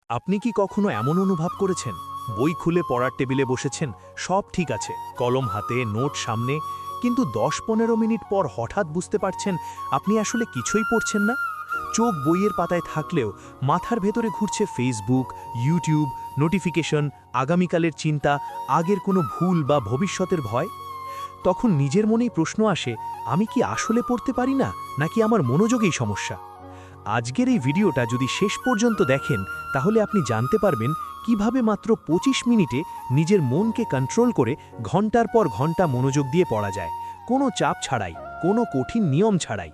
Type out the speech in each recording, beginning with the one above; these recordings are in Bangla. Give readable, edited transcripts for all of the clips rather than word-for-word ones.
আপনি কি কখনো এমন অনুভব করেছেন বই খুলে পড়ার টেবিলে বসেছেন, সব ঠিক আছে, কলম হাতে, নোট সামনে, কিন্তু ১০-১৫ মিনিট পর হঠাৎ বুঝতে পারছেন আপনি আসলে কিছুই পড়ছেন না? চোখ বইয়ের পাতায় থাকলেও মাথার ভেতরে ঘুরছে ফেসবুক, ইউটিউব, নোটিফিকেশন, আগামীকালের চিন্তা, আগের কোনো ভুল বা ভবিষ্যতের ভয়। তখন নিজের মনেই প্রশ্ন আসে, আমি কি আসলে পড়তে পারি না, নাকি আমার মনোযোগেই সমস্যা? আজকের এই ভিডিওটা যদি শেষ পর্যন্ত দেখেন, তাহলে আপনি জানতে পারবেন কিভাবে মাত্র ২৫ মিনিটে নিজের মনকে কন্ট্রোল করে ঘন্টার পর ঘন্টা মনোযোগ দিয়ে পড়া যায়, কোনো চাপ ছাড়াই, কোনো কঠিন নিয়ম ছাড়াই।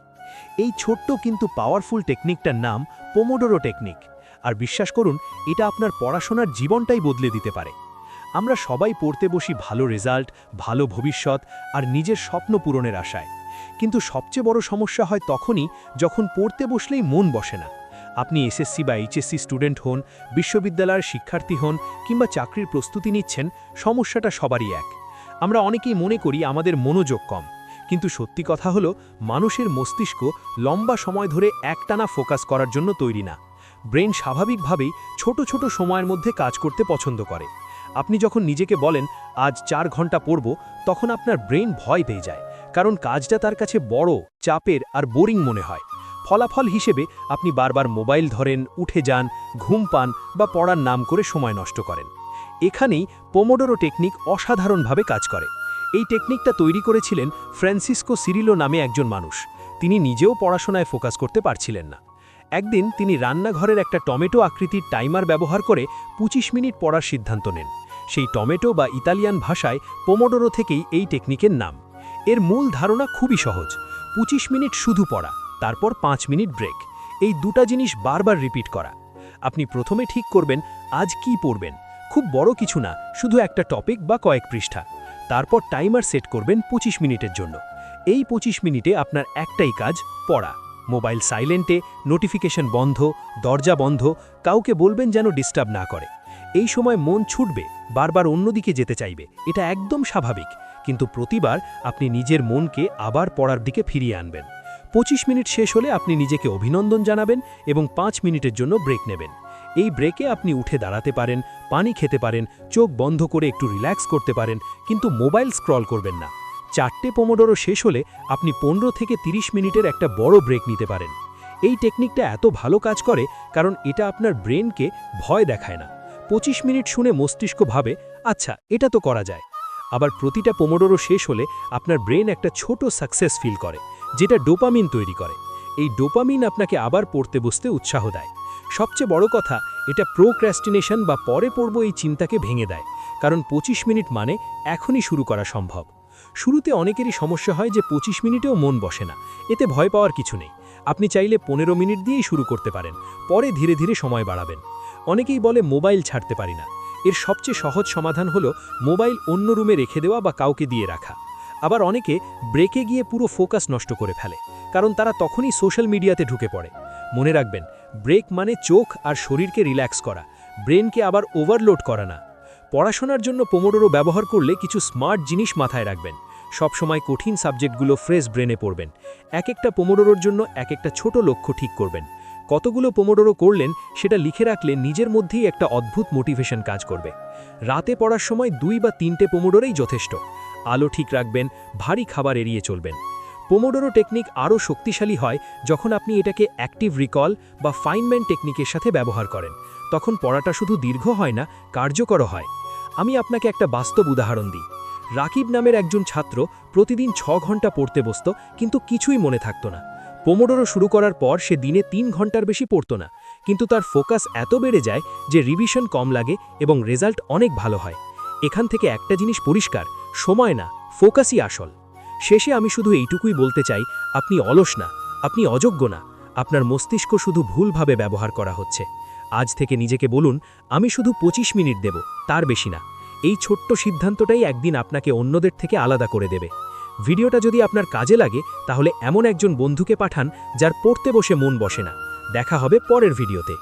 এই ছোট্ট কিন্তু পাওয়ারফুল টেকনিকটার নাম পোমোডোরো টেকনিক। আর বিশ্বাস করুন, এটা আপনার পড়াশোনার জীবনটাই বদলে দিতে পারে। আমরা সবাই পড়তে বসি ভালো রেজাল্ট, ভালো ভবিষ্যৎ আর নিজের স্বপ্ন পূরণের আশায়। কিন্তু সবচেয়ে বড় সমস্যা হয় তখনই যখন পড়তে বসলেই মন বসে না। আপনি এসএসসি বা এইচএসসি স্টুডেন্ট হন, বিশ্ববিদ্যালয়ের শিক্ষার্থী হন, কিংবা চাকরির প্রস্তুতি নিচ্ছেন, সমস্যাটা সবারই এক। আমরা অনেকেই মনে করি আমাদের মনোযোগ কম, কিন্তু সত্যি কথা হলো মানুষের মস্তিষ্ক লম্বা সময় ধরে একটানা ফোকাস করার জন্য তৈরি না। ব্রেন স্বাভাবিকভাবেই ছোট ছোট সময়ের মধ্যে কাজ করতে পছন্দ করে। আপনি যখন নিজেকে বলেন আজ ৪ ঘন্টা পড়ব, তখন আপনার ব্রেন ভয় পেয়ে যায়, কারণ কাজটা তার কাছে বড়, চাপের আর বোরিং মনে হয়। ফলাফল হিসেবে আপনি বারবার মোবাইল ধরেন, উঠে যান, ঘুম পান বা পড়ার নাম করে সময় নষ্ট করেন। এখানেই পোমোডোরো টেকনিক অসাধারণভাবে কাজ করে। এই টেকনিকটা তৈরি করেছিলেন ফ্রান্সিসকো সিরিলো নামে একজন মানুষ। তিনি নিজেও পড়াশোনায় ফোকাস করতে পারছিলেন না। একদিন তিনি রান্নাঘরের একটা টমেটো আকৃতির টাইমার ব্যবহার করে ২৫ মিনিট পড়ার সিদ্ধান্ত নেন। সেই টমেটো বা ইতালিয়ান ভাষায় পোমোডোরো থেকেই এই টেকনিকের নাম। এর মূল ধারণা খুবই সহজ: ২৫ মিনিট শুধু পড়া, তারপর ৫ মিনিট ব্রেক। এই দুটা জিনিস বারবার রিপিট করা। আপনি প্রথমে ঠিক করবেন আজ কি পড়বেন, খুব বড় কিছু না, শুধু একটা টপিক বা কয়েক পৃষ্ঠা। তারপর টাইমার সেট করবেন ২৫ মিনিটের জন্য। এই ২৫ মিনিটে আপনার একটাই কাজ, পড়া। মোবাইল সাইলেন্টে, নোটিফিকেশন বন্ধ, দরজা বন্ধ, কাউকে বলবেন যেন ডিস্টার্ব না করে। এই সময় মন ছুটবে, বারবার অন্যদিকে যেতে চাইবে, এটা একদম স্বাভাবিক। কিন্তু প্রতিবার আপনি নিজের মনকে আবার পড়ার দিকে ফিরিয়ে আনবেন। ২৫ মিনিট শেষ হলে আপনি নিজেকে অভিনন্দন জানাবেন এবং ৫ মিনিটের জন্য ব্রেক নেবেন। এই ব্রেকে আপনি উঠে দাঁড়াতে পারেন, পানি খেতে পারেন, চোখ বন্ধ করে একটু রিল্যাক্স করতে পারেন, কিন্তু মোবাইল স্ক্রল করবেন না। ৪টে পোমোডোরো শেষ হলে আপনি ১৫ থেকে ৩০ মিনিটের একটা বড় ব্রেক নিতে পারেন। এই টেকনিকটা এত ভালো কাজ করে কারণ এটা আপনার ব্রেনকে ভয় দেখায় না। ২৫ মিনিট শুনে মস্তিষ্ক ভাবে, আচ্ছা এটা তো করা যায়। আবার প্রতিটা পোমোডোরো শেষ হলে আপনার ব্রেন একটা ছোট সাকসেস ফিল করে, যেটা ডোপামিন তৈরি করে। এই ডোপামিন আপনাকে আবার পড়তে বসতে উৎসাহ দেয়। সবচেয়ে বড় কথা, এটা প্রোক্র্যাস্টিনেশন বা পরে পড়ব এই চিন্তাকে ভেঙে দেয়, কারণ ২৫ মিনিট মানে এখনই শুরু করা সম্ভব। শুরুতে অনেকেরই সমস্যা হয় যে ২৫ মিনিটেও মন বসে না। এতে ভয় পাওয়ার কিছু নেই। আপনি চাইলে ১৫ মিনিট দিয়েই শুরু করতে পারেন, পরে ধীরে ধীরে সময় বাড়াবেন। অনেকেই বলে মোবাইল ছাড়তে পারি না। এর সবচেয়ে সহজ সমাধান হলো মোবাইল অন্য রুমে রেখে দেওয়া বা কাউকে দিয়ে রাখা। আবার অনেকে ব্রেকে গিয়ে পুরো ফোকাস নষ্ট করে ফেলে, কারণ তারা তখনই সোশ্যাল মিডিয়াতে ঢুকে পড়ে। মনে রাখবেন, ব্রেক মানে চোখ আর শরীরকে রিল্যাক্স করা, ব্রেনকে আবার ওভারলোড করা না। পড়াশোনার জন্য পোমোডোরো ব্যবহার করলে কিছু স্মার্ট জিনিস মাথায় রাখবেন। সবসময় কঠিন সাবজেক্টগুলো ফ্রেশ ব্রেনে পড়বেন। এক একটা পোমোডোরোর জন্য এক একটা ছোট লক্ষ্য ঠিক করবেন। কতগুলো পোমোডোরো করলেন সেটা লিখে রাখলে নিজের মধ্যেই একটা অদ্ভুত মোটিভেশন কাজ করবে। রাতে পড়ার সময় ২ বা ৩টে পোমোডোরেই যথেষ্ট। আলো ঠিক রাখবেন, ভারী খাবার এড়িয়ে চলবেন। পোমোডোরো টেকনিক আরও শক্তিশালী হয় যখন আপনি এটাকে অ্যাক্টিভ রিকল বা ফাইনম্যান টেকনিকের সাথে ব্যবহার করেন। তখন পড়াটা শুধু দীর্ঘ হয় না, কার্যকর হয়। আমি আপনাকে একটা বাস্তব উদাহরণ দিই। রাকিব নামের একজন ছাত্র প্রতিদিন ৬ ঘন্টা পড়তে বসত, কিন্তু কিছুই মনে থাকত না। পোমোডোরো শুরু করার পর সে দিনে ৩ ঘন্টার বেশি পড়ত না, কিন্তু তার ফোকাস এত বেড়ে যায় যে রিভিশন কম লাগে এবং রেজাল্ট অনেক ভালো হয়। এখান থেকে একটা জিনিস পরিষ্কার: সময় না, ফোকাসই আসল। শেষে আমি শুধু এইটুকুই বলতে চাই, আপনি অলস না, আপনি অযোগ্য না, আপনার মস্তিষ্ক শুধু ভুলভাবে ব্যবহার করা হচ্ছে। আজ থেকে নিজেকে বলুন, আমি শুধু ২৫ মিনিট দেব, তার বেশি না। এই ছোট্ট সিদ্ধান্তটাই একদিন আপনাকে অন্যদের থেকে আলাদা করে দেবে। ভিডিওটা যদি আপনার কাজে লাগে, তাহলে এমন একজন বন্ধুকে পাঠান যার পড়তে বসে মন বসে না। দেখা হবে পরের ভিডিওতে।